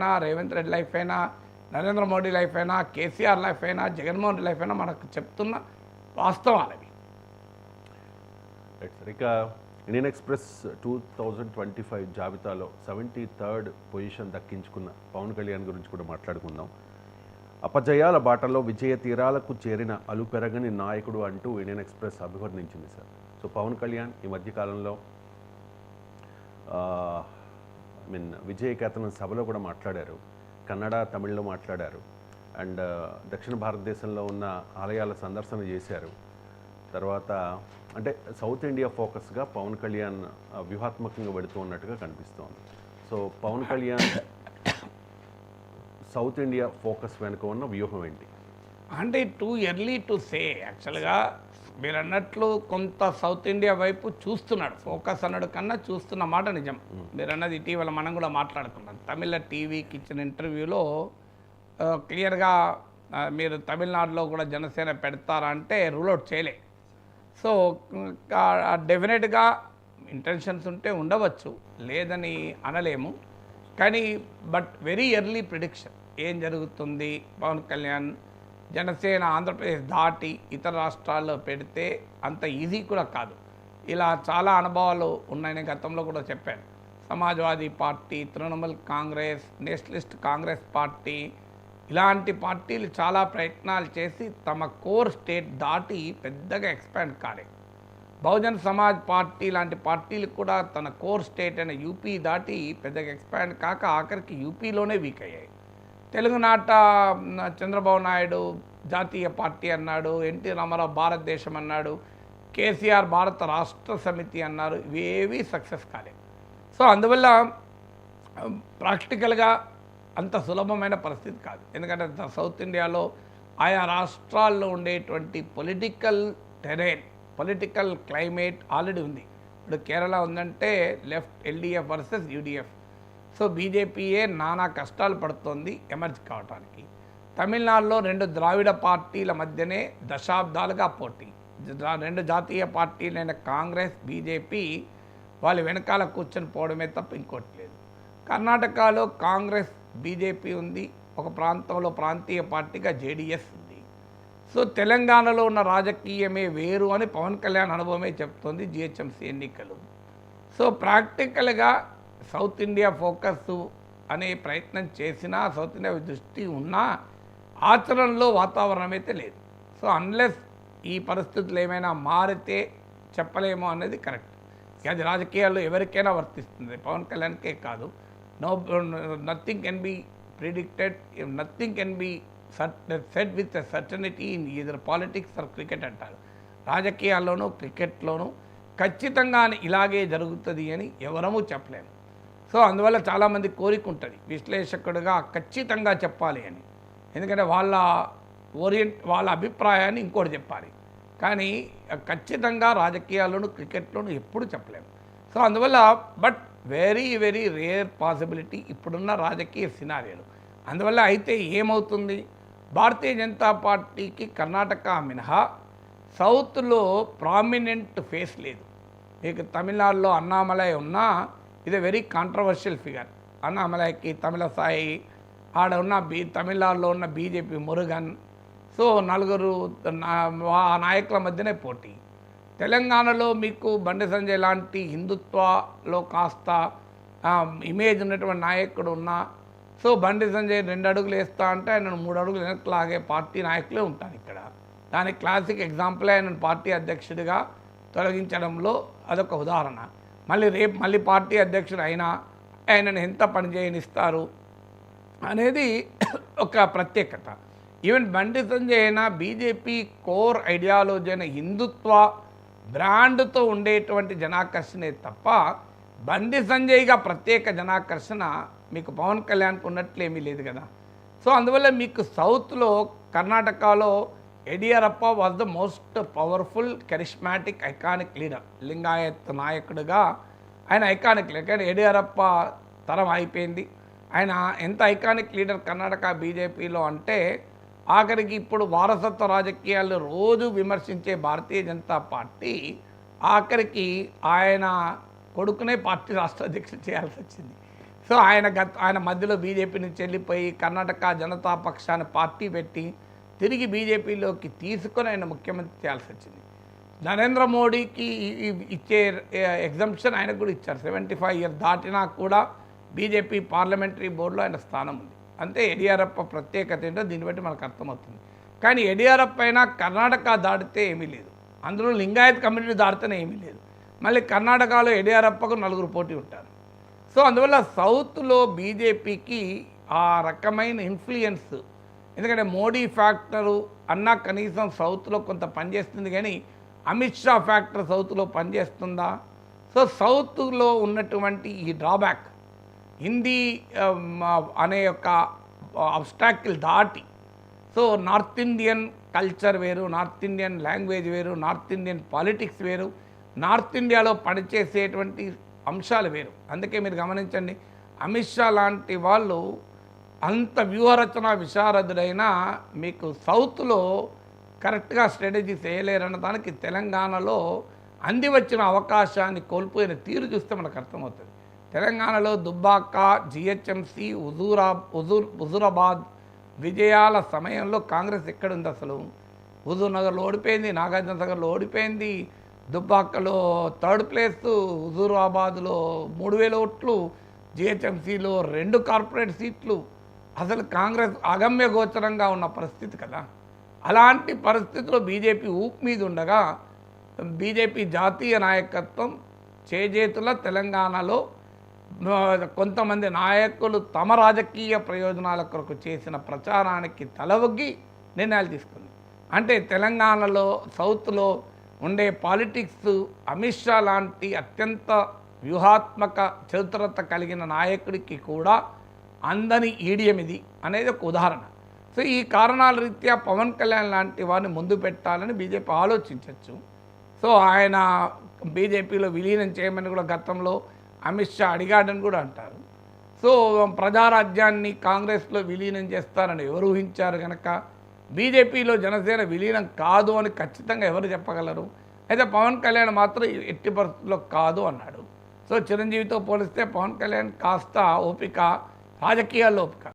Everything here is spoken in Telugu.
అయినా, రేవంత్ రెడ్డి లైఫ్ అయినా, నరేంద్ర మోడీ లైఫ్ అయినా, కేసీఆర్ లైఫ్ అయినా, జగన్మోహన్ రెడ్డి లైఫ్ అయినా మనకు చెప్తున్న వాస్తవాలు అవి. ఇక ఇండియన్ ఎక్స్ప్రెస్ 2025 జాబితాలో 73rd పొజిషన్ దక్కించుకున్న పవన్ కళ్యాణ్ గురించి కూడా మాట్లాడుకుందాం. అపజయాల బాటలో విజయ తీరాలకు చేరిన అలుపెరగని నాయకుడు అంటూ ఇండియన్ ఎక్స్ప్రెస్ అభివర్ణించింది సార్. సో పవన్ కళ్యాణ్ ఈ మధ్యకాలంలో విజయకేతనం సభలో కూడా మాట్లాడారు, కన్నడ, తమిళ్లో మాట్లాడారు, అండ్ దక్షిణ భారతదేశంలో ఉన్న ఆలయాల సందర్శన చేశారు. తర్వాత అంటే సౌత్ ఇండియా ఫోకస్గా పవన్ కళ్యాణ్ వ్యూహాత్మకంగా వెళుతూ ఉన్నట్టుగా కనిపిస్తోంది. So Pawan Kalyan south India focus వెనుక ఉన్న వ్యూహం ఏంటి? అంటే టూ ఎర్లీ టు సే. యాక్చువల్గా మీరు అన్నట్లు కొంత సౌత్ ఇండియా వైపు చూస్తున్నాడు, ఫోకస్ అన్నాడు కన్నా చూస్తున్న మాట నిజం. మీరు అన్నది ఇటీవల మనం కూడా మాట్లాడుకున్నాం. తమిళ టీవీకి ఇచ్చిన ఇంటర్వ్యూలో క్లియర్గా మీరు తమిళనాడులో కూడా జనసేన పెడతారా అంటే రూల్ అవుట్ చేయలే. సో డెఫినెట్గా ఇంటెన్షన్స్ ఉంటే ఉండవచ్చు, లేదని అనలేము. కానీ బట్ వెరీ ఎర్లీ ప్రిడిక్షన్ ఏం జరుగుతుంది, పవన్ కళ్యాణ్ జనసేన ఆంధ్రప్రదేశ్ దాటి ఇతర రాష్ట్రాల్లో పెడితే అంత ఈజీ కూడా కాదు. ఇలా చాలా అనుభవాలు ఉన్నాయని గతంలో కూడా చెప్పాను. Samajwadi party, Trinamool Congress, Nationalist Congress party, ఇలాంటి పార్టీలు చాలా ప్రయత్నాలు చేసి తమ కోర్ స్టేట్ దాటి పెద్దగా ఎక్స్పాండ్ కాలేదు. బహుజన్ సమాజ్ పార్టీ లాంటి పార్టీలు కూడా తన కోర్ స్టేట్ అయిన యూపీ దాటి పెద్దగా ఎక్స్పాండ్ కాక ఆఖరికి యూపీలోనే వీక్ అయ్యాయి. తెలుగునాట చంద్రబాబు నాయుడు జాతీయ పార్టీ అన్నాడు, ఎన్టీ రామారావు భారతదేశం అన్నాడు, కేసీఆర్ భారత రాష్ట్ర సమితి అన్నారు, ఇవేవి సక్సెస్ కాలేదు. సో అందువల్ల ప్రాక్టికల్గా అంత సులభమైన పరిస్థితి కాదు. ఎందుకంటే సౌత్ ఇండియాలో ఆయా రాష్ట్రాల్లో ఉండేటువంటి political terrain, political climate already ఉంది. ఇప్పుడు కేరళ ఉందంటే left LDF versus UDF. So బీజేపీయే నానా కష్టాలు పడుతోంది ఎమర్జ్ కావడానికి. తమిళనాడులో రెండు ద్రావిడ పార్టీల మధ్యనే దశాబ్దాలుగా పోటీ. రెండు జాతీయ పార్టీలైన కాంగ్రెస్, బీజేపీ వాళ్ళ వెనకాల కూర్చొని పోవడమే తప్ప ఇంకోటి లేదు. కర్ణాటకలో కాంగ్రెస్, బీజేపీ ఉంది, ఒక ప్రాంతంలో ప్రాంతీయ పార్టీగా జేడీఎస్ ఉంది. సో తెలంగాణలో ఉన్న రాజకీయమే వేరు అని పవన్ కళ్యాణ్ అనుభవమే చెప్తోంది జిహెచ్ఎంసీ ఎన్నికలు. సో ప్రాక్టికల్గా సౌత్ ఇండియా ఫోకస్ అనే ప్రయత్నం చేసినా, సౌత్ ఇండియా దృష్టి ఉన్నా ఆచరణలో వాతావరణం అయితే లేదు. సో అన్లెస్ ఈ పరిస్థితులు ఏమైనా మారితే చెప్పలేమో అనేది కరెక్ట్. అది రాజకీయాల్లో ఎవరికైనా వర్తిస్తుంది, పవన్ కళ్యాణ్కే కాదు. Nothing can be predicted, nothing can be set with certainty in either politics or cricket అంటారు. రాజకీయాల్లోనూ క్రికెట్లోనూ ఖచ్చితంగా ఇలాగే జరుగుతుంది అని ఎవరమూ చెప్పలేము. సో అందువల్ల చాలామంది కోరిక ఉంటుంది విశ్లేషకుడిగా ఖచ్చితంగా చెప్పాలి అని. ఎందుకంటే వాళ్ళ అభిప్రాయాన్ని ఇంకోటి చెప్పాలి. కానీ ఖచ్చితంగా రాజకీయాల్లోనూ క్రికెట్లోనూ ఎప్పుడు చెప్పలేము. సో అందువల్ల but very very rare possibility ఇప్పుడున్న రాజకీయ సినారియోలు. అందువల్ల అయితే ఏమవుతుంది, భారతీయ జనతా పార్టీకి కర్ణాటక మినహా సౌత్లో ప్రామినెంట్ ఫేస్ లేదు. మీకు తమిళనాడులో అన్నామలై ఉన్నా ఇది వెరీ కాంట్రవర్షియల్ ఫిగర్. అన్నామలైకి తమిళసాయి, ఆడ ఉన్న తమిళనాడులో ఉన్న బీజేపీ మురుగన్. సో నలుగురు నాయకుల మధ్యనే పోటీ. తెలంగాణలో మీకు బండి సంజయ్ లాంటి హిందుత్వలో కాస్త ఇమేజ్ ఉన్నటువంటి నాయకుడు ఉన్నా, సో బండి సంజయ్ 2 అడుగులు వేస్తా అంటే ఆయన 3 అడుగులు వెనక్కి లాగే పార్టీ నాయకులే ఉంటారు ఇక్కడ. దానికి క్లాసిక్ ఎగ్జాంపుల్ ఆయన పార్టీ అధ్యక్షుడిగా తొలగించడంలో అదొక ఉదాహరణ. మళ్ళీ పార్టీ అధ్యక్షుడు అయినా ఆయనను ఎంత పని చేయనిస్తారు అనేది ఒక ప్రత్యేకత. ఈవెన్ బండి సంజయ్ అయినా బీజేపీ కోర్ ఐడియాలజీ అయిన హిందుత్వ బ్రాండ్తో ఉండేటువంటి జనాకర్షణే తప్ప బండి సంజయ్గా ప్రత్యేక జనాకర్షణ మీకు పవన్ కళ్యాణ్కి ఉన్నట్లేమీ లేదు కదా. సో అందువల్ల మీకు సౌత్లో కర్ణాటకలో Yeddyurappa was the most powerful charismatic iconic leader. Lingayat నాయకుడిగా ఆయన ఐకానిక్ లీడర్. కానీ యడియూరప్ప తరం అయిపోయింది. ఆయన ఎంత ఐకానిక్ లీడర్ కర్ణాటక బీజేపీలో అంటే ఆఖరికి ఇప్పుడు వారసత్వ రాజకీయాలు రోజు విమర్శించే భారతీయ జనతా పార్టీ ఆఖరికి ఆయన కొడుకునే పార్టీ రాష్ట్ర అధ్యక్షుడు చేయాల్సి వచ్చింది. సో ఆయన మధ్యలో బీజేపీ నుంచి వెళ్ళిపోయి కర్ణాటక జనతా పక్షాన్ని పార్టీ పెట్టి తిరిగి బీజేపీలోకి తీసుకొని ఆయన ముఖ్యమంత్రి చేయాల్సి వచ్చింది. నరేంద్ర మోడీకి ఇచ్చే ఎగ్జంప్షన్ ఆయనకు కూడా ఇచ్చారు. 75 ఇయర్స్ దాటినా కూడా బీజేపీ పార్లమెంటరీ బోర్డులో ఆయన స్థానం ఉంది. అంతే యడియూరప్ప ప్రత్యేకత ఏంటో దీన్ని బట్టి మనకు అర్థమవుతుంది. కానీ యడియూరప్ప అయినా కర్ణాటక దాటితే ఏమీ లేదు, అందులో లింగాయత్ కమ్యూనిటీ దాటితేనే ఏమీ లేదు. మళ్ళీ కర్ణాటకలో యడియూరప్పకు 4 పోటీ ఉంటారు. సో అందువల్ల సౌత్లో బీజేపీకి ఆ రకమైన ఇన్ఫ్లుయెన్స్, ఎందుకంటే మోడీ ఫ్యాక్టరు అన్నా కనీసం సౌత్లో కొంత పనిచేస్తుంది, కానీ అమిత్ షా ఫ్యాక్టర్ సౌత్లో పనిచేస్తుందా? సో సౌత్లో ఉన్నటువంటి ఈ డ్రాబ్యాక్ హిందీ అనే యొక్క అబ్స్టాకిల్ దాటి, సో నార్త్ ఇండియన్ కల్చర్ వేరు, నార్త్ ఇండియన్ లాంగ్వేజ్ వేరు, నార్త్ ఇండియన్ పాలిటిక్స్ వేరు, నార్త్ ఇండియాలో పనిచేసేటువంటి అంశాలు వేరు. అందుకే మీరు గమనించండి, అమిత్ షా లాంటి వాళ్ళు అంత వ్యూహరచన విశారదుడైనా మీకు సౌత్లో కరెక్ట్గా స్ట్రాటజీస్ వేయలేరన్న దానికి తెలంగాణలో అంది వచ్చిన అవకాశాన్ని కోల్పోయిన తీరు చూస్తే మనకు అర్థమవుతుంది. తెలంగాణలో దుబ్బాక, జిహెచ్ఎంసి, హుజూరాబాద్ విజయాల సమయంలో కాంగ్రెస్ ఎక్కడుంది అసలు? హుజూర్ నగర్లో ఓడిపోయింది, నాగార్జున సాగర్లో ఓడిపోయింది, దుబ్బాకలో 3rd ప్లేస్, హుజూరాబాద్లో 3000 ఓట్లు, జిహెచ్ఎంసీలో 2 కార్పొరేట్ సీట్లు. అసలు కాంగ్రెస్ అగమ్య గోచరంగా ఉన్న పరిస్థితి కదా. అలాంటి పరిస్థితిలో బీజేపీ ఊపు మీద ఉండగా బీజేపీ జాతీయ నాయకత్వం చేజేతుల తెలంగాణలో కొంతమంది నాయకులు తమ రాజకీయ ప్రయోజనాల కొరకు చేసిన ప్రచారానికి తలవొగ్గి నిర్ణయాలు తీసుకుంది. అంటే తెలంగాణలో సౌత్లో ఉండే పాలిటిక్స్ అమిత్ షా లాంటి అత్యంత వ్యూహాత్మక చతురత కలిగిన నాయకుడికి కూడా అందని ఈడియం ఇది అనేది ఒక ఉదాహరణ. సో ఈ కారణాల రీత్యా పవన్ కళ్యాణ్ లాంటి వారిని ముందు పెట్టాలని బీజేపీ ఆలోచించవచ్చు. సో ఆయన బీజేపీలో విలీనం చేయమని కూడా గతంలో అమిత్ షా అడిగాడని కూడా అంటారు. సో ప్రజారాజ్యాన్ని కాంగ్రెస్లో విలీనం చేస్తారని ఎవరు ఊహించారు కనుక బీజేపీలో జనసేన విలీనం కాదు అని ఖచ్చితంగా ఎవరు చెప్పగలరు? అయితే పవన్ కళ్యాణ్ మాత్రం ఎట్టి పరిస్థితుల్లో కాదు అన్నాడు. సో చిరంజీవితో పోలిస్తే పవన్ కళ్యాణ్ కాస్త ఓపిక, రాజకీయాల్లో ఓపిక.